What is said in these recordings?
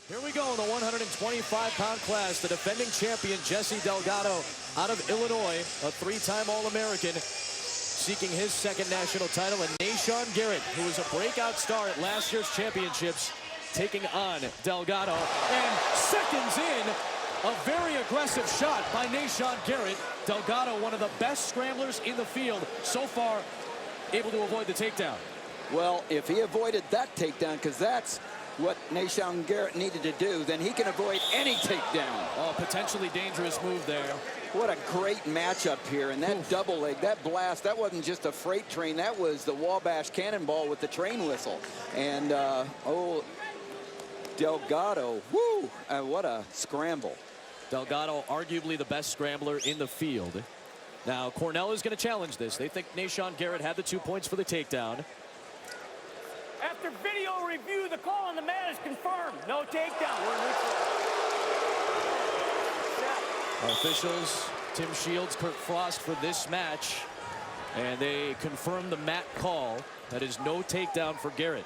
Here we go in the 125-pound class. The defending champion, Jesse Delgado, out of Illinois, a three-time All-American, seeking his second national title. And Nahshon Garrett, who was a breakout star at last year's championships, taking on Delgado. And seconds in, a very aggressive shot by Nahshon Garrett. Delgado, one of the best scramblers in the field so far, able to avoid the takedown. Well, if he avoided that takedown, because that's what Nahshon Garrett needed to do, then he can avoid any takedown. Oh, potentially dangerous move there. What a great matchup here. And that double leg, that blast, that wasn't just a freight train. That was the Wabash Cannonball with the train whistle. And, oh, Delgado, whoo, what a scramble. Delgado, arguably the best scrambler in the field. Now, Cornell is going to challenge this. They think Nahshon Garrett had the 2 points for the takedown. After video review, the call on the mat is confirmed. No takedown. Our officials, Tim Shields, Kurt Frost for this match. And they confirmed the mat call. That is no takedown for Garrett.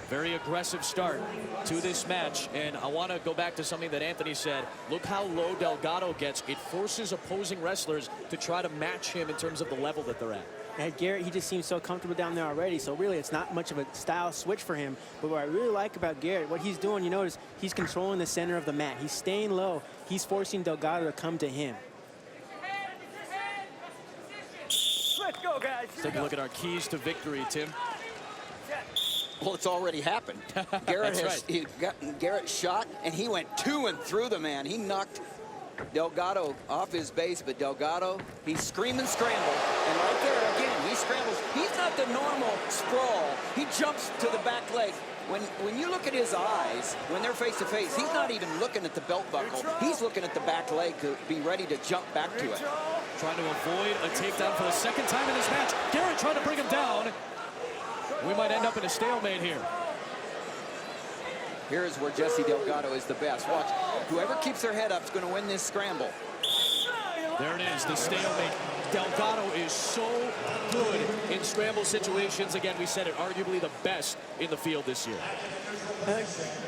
Very aggressive start to this match. And I want to go back to something that Anthony said. Look how low Delgado gets. It forces opposing wrestlers to try to match him in terms of the level that they're at. And Garrett, he just seems so comfortable down there already. So really, it's not much of a style switch for him. But what I really like about Garrett, what he's doing, you notice, he's controlling the center of the mat. He's staying low. He's forcing Delgado to come to him. Let's go, guys. Let's take a look at our keys to victory, Tim. Well, it's already happened. Garrett he got Garrett shot, and he went to and through the man. He knocked Delgado off his base, but Delgado, he screamed and scrambled. And right there, again, he scrambles. He's not the normal sprawl. He jumps to the back leg. When you look at his eyes, when they're face to face, he's not even looking at the belt buckle. He's looking at the back leg to be ready to jump back to it. Trying to avoid a takedown for the second time in this match. Garrett trying to bring him down. We might end up in a stalemate here. Here's where Jesse Delgado is the best. Watch, whoever keeps their head up is going to win this scramble. There it is, the stalemate. Delgado is so good in scramble situations. Again, we said it, arguably the best in the field this year.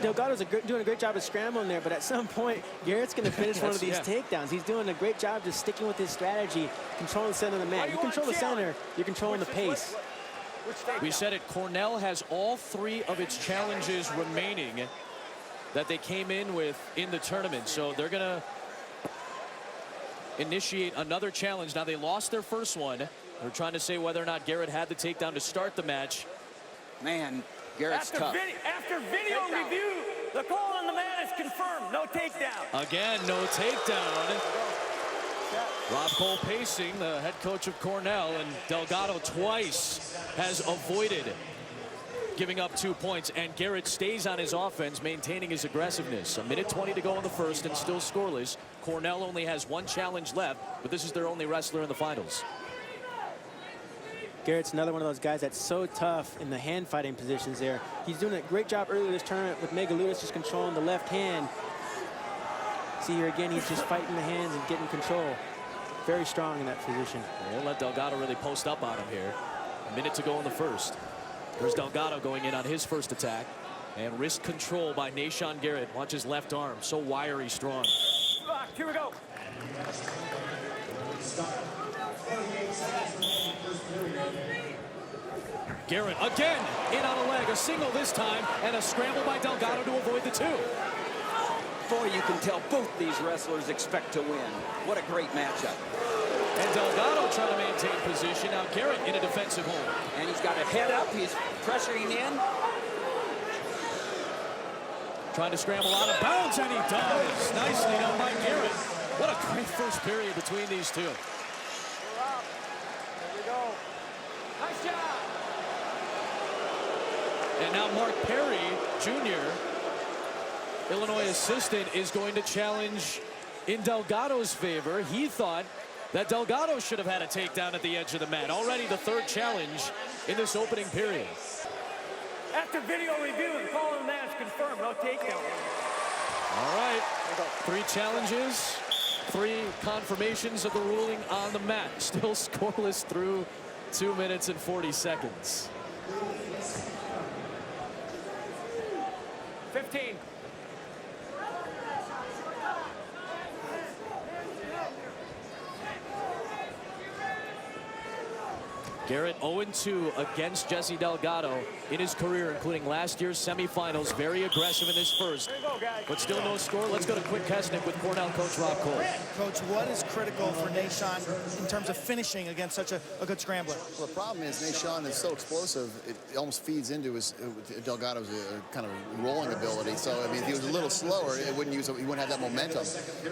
Delgado's doing a great job of scrambling there, but at some point, Garrett's going to finish one of these takedowns. He's doing a great job just sticking with his strategy, controlling the center of the mat. You control the center, you're controlling the pace. We said it, Cornell has all three of its challenges remaining that they came in with in the tournament. So they're going to initiate another challenge. Now, they lost their first one. They're trying to say whether or not Garrett had the takedown to start the match. Man, Garrett's tough. After video review, the call on the mat is confirmed. No takedown. Again, no takedown. Rob Cole pacing, the head coach of Cornell, and Delgado twice has avoided giving up 2 points, and Garrett stays on his offense, maintaining his aggressiveness. A minute 20 to go in the first and still scoreless. Cornell only has one challenge left, but this is their only wrestler in the finals. Garrett's another one of those guys that's so tough in the hand fighting positions there. He's doing a great job earlier this tournament with Megaludis just controlling the left hand. See here again, he's just fighting the hands and getting control. Very strong in that position. They'll let Delgado really post up on him here. A minute to go in the first. There's Delgado going in on his first attack. And wrist control by Nahshon Garrett. Watch his left arm, so wiry strong. Here we go. Garrett again in on a leg, a single this time, and a scramble by Delgado to avoid the two. Boy, you can tell both these wrestlers expect to win. What a great matchup. And Delgado trying to maintain position. Now Garrett in a defensive hold. And he's got a head up. He's pressuring in. Trying to scramble out of bounds, and he does. Nicely done by Garrett. What a great first period between these two. There we go. Nice job. And now Mark Perry, Jr., Illinois assistant, is going to challenge in Delgado's favor. He thought that Delgado should have had a takedown at the edge of the mat. Already the third challenge in this opening period. After video review, the call on the mat is confirmed. No takedown. All right. 3 challenges, 3 confirmations of the ruling on the mat. Still scoreless through 2 minutes and 40 seconds. 15. Garrett 0-2 against Jesse Delgado in his career, including last year's semifinals. Very aggressive in this first, but still no score. Let's go to Quick Kesnick with Cornell coach Rob Cole. Coach, what is critical for Nahshon in terms of finishing against such a good scrambler? Well, the problem is Nahshon is so explosive, it almost feeds into his Delgado's kind of rolling ability. So, I mean, if he was a little slower, he wouldn't have that momentum.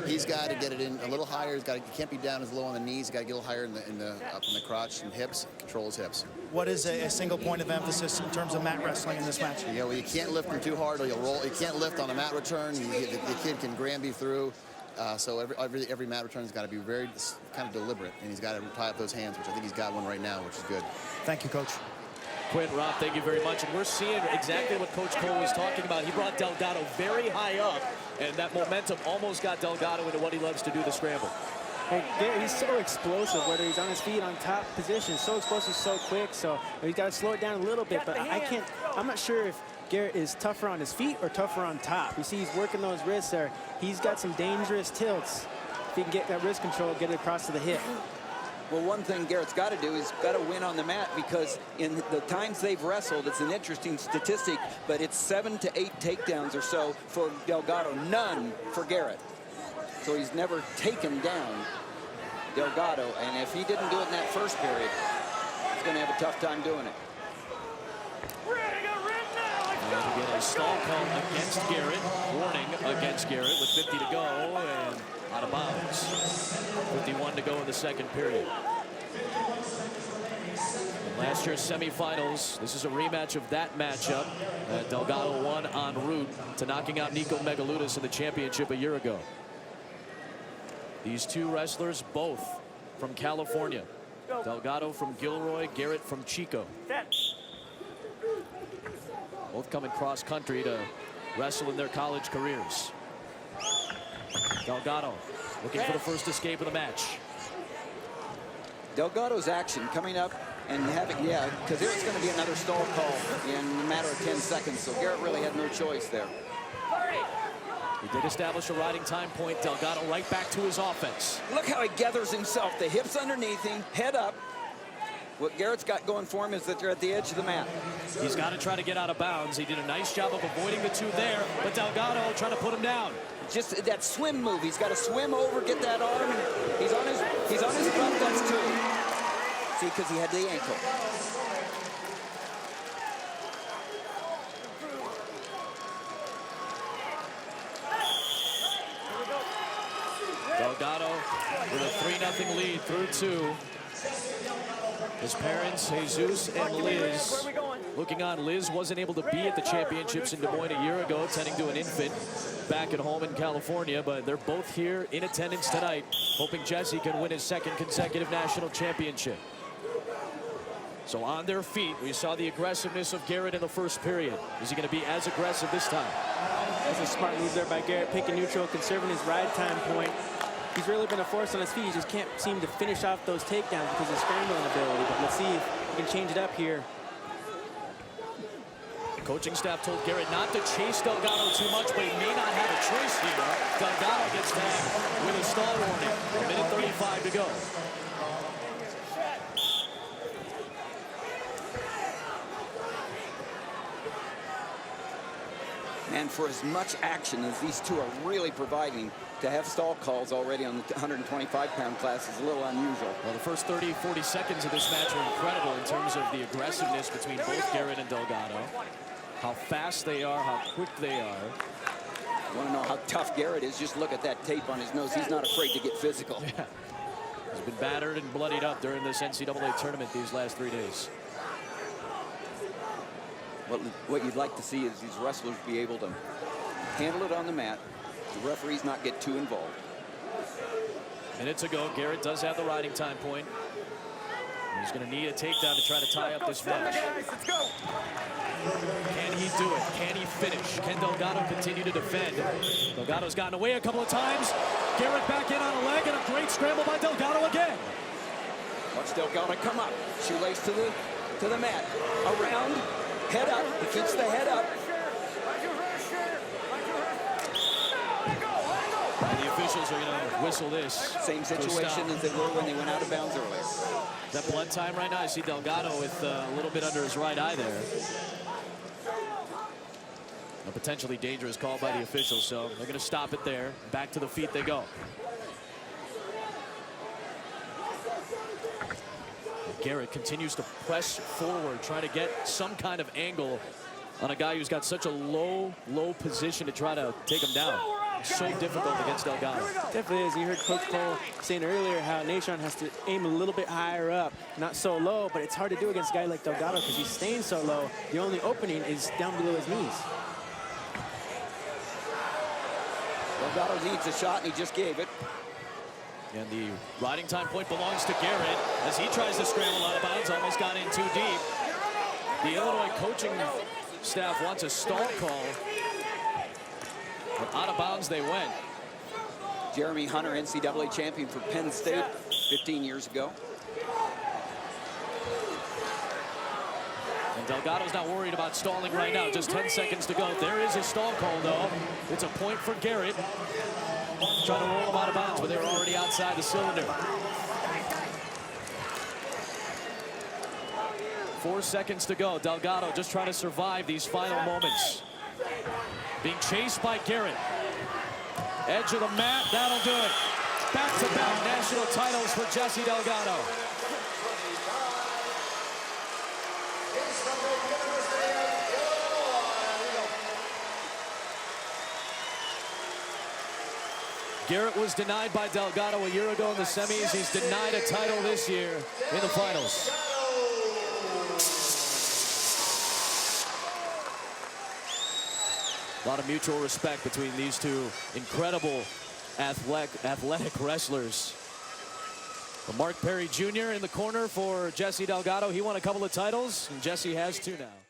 He's got to get it in a little higher. He can't be down as low on the knees. He's got to get a little higher up in the crotch and hips. Control his hips. What is a single point of emphasis in terms of mat wrestling in this match? Yeah, well, you can't lift him too hard or you'll roll. You can't lift on a mat return. The kid can Granby through. So every mat return has got to be very kind of deliberate, and he's got to tie up those hands, which I think he's got one right now, which is good. Thank you, Coach. Quinn, Rob, thank you very much. And we're seeing exactly what Coach Cole was talking about. He brought Delgado very high up, and that momentum almost got Delgado into what he loves to do, the scramble. Hey, he's so explosive, whether he's on his feet, on top position, so explosive, so quick. So he's got to slow it down a little bit, but I'm not sure if Garrett is tougher on his feet or tougher on top. You see he's working those wrists there. He's got some dangerous tilts. If he can get that wrist control, get it across to the hip. Well, one thing Garrett's got to do is got to win on the mat, because in the times they've wrestled, it's an interesting statistic, but it's 7 to 8 takedowns or so for Delgado, none for Garrett. So he's never taken down Delgado, and if he didn't do it in that first period, he's going to have a tough time doing it. And again, a stall call against Garrett. Warning against Garrett with 50 to go and out of bounds. 51 to go in the second period. In last year's semifinals, this is a rematch of that matchup. Delgado won en route to knocking out Nico Megaludis in the championship a year ago. These two wrestlers, both from California. Delgado from Gilroy, Garrett from Chico. Both coming cross country to wrestle in their college careers. Delgado looking for the first escape of the match. Delgado's action coming up and having, because there was going to be another stall call in a matter of 10 seconds, so Garrett really had no choice there. He did establish a riding time point. Delgado right back to his offense. Look how he gathers himself. The hips underneath him, head up. What Garrett's got going for him is that they're at the edge of the mat. He's got to try to get out of bounds. He did a nice job of avoiding the two there, but Delgado trying to put him down. Just that swim move. He's got to swim over, get that arm. He's on his butt. That's two. See, because he had the ankle. Delgado with a 3-0 lead through two. His parents, Jesus and Liz, looking on. Liz wasn't able to be at the championships in Des Moines a year ago, tending to an infant back at home in California, but they're both here in attendance tonight, hoping Jesse can win his second consecutive national championship. So on their feet, we saw the aggressiveness of Garrett in the first period. Is he going to be as aggressive this time? That's a smart move there by Garrett, picking neutral, conserving his ride time point. He's really been a force on his feet. He just can't seem to finish off those takedowns because of his scrambling ability. But let's see if he can change it up here. The coaching staff told Garrett not to chase Delgado too much, but he may not have a choice here. Delgado gets tagged with a stall warning. 1:35 to go. And for as much action as these two are really providing, to have stall calls already on the 125-pound class is a little unusual. Well, the first 30, 40 seconds of this match were incredible in terms of the aggressiveness between both Garrett and Delgado. How fast they are, how quick they are. You want to know how tough Garrett is? Just look at that tape on his nose. He's not afraid to get physical. Yeah. He's been battered and bloodied up during this NCAA tournament these last 3 days. What you'd like to see is these wrestlers be able to handle it on the mat, the referees not get too involved. Minutes ago, Garrett does have the riding time point. He's going to need a takedown to try to tie up this match. Can he do it? Can he finish? Can Delgado continue to defend? Delgado's gotten away a couple of times. Garrett back in on a leg, and a great scramble by Delgado again. Watch Delgado come up. Shoelace to the mat. Around. Head up. He keeps the head up. And the officials are going to whistle this. Same situation as they were when they went out of bounds earlier. That blood time right now. I see Delgado with a little bit under his right eye there. A potentially dangerous call by the officials, so they're going to stop it there. Back to the feet they go. Garrett continues to press forward, trying to get some kind of angle on a guy who's got such a low position to try to take him down. So difficult against Delgado. Definitely is. You heard Coach Cole saying earlier how Nahshon has to aim a little bit higher up, not so low, but it's hard to do against a guy like Delgado because he's staying so low. The only opening is down below his knees. Delgado needs a shot, and he just gave it. And the riding time point belongs to Garrett as he tries to scramble out of bounds. Almost got in too deep. The Illinois coaching staff wants a stall call. But out of bounds they went. Jeremy Hunter, NCAA champion for Penn State 15 years ago. And Delgado's not worried about stalling right now. Just 10 seconds to go. There is a stall call, though. It's a point for Garrett. Trying to roll him out of bounds, but they were already outside the cylinder. 4 seconds to go. Delgado just trying to survive these final moments. Being chased by Garrett. Edge of the mat, that'll do it. Back-to-back national titles for Jesse Delgado. Garrett was denied by Delgado a year ago in the semis. He's denied a title this year in the finals. A lot of mutual respect between these two incredible athletic wrestlers. But Mark Perry Jr. in the corner for Jesse Delgado. He won a couple of titles, and Jesse has two now.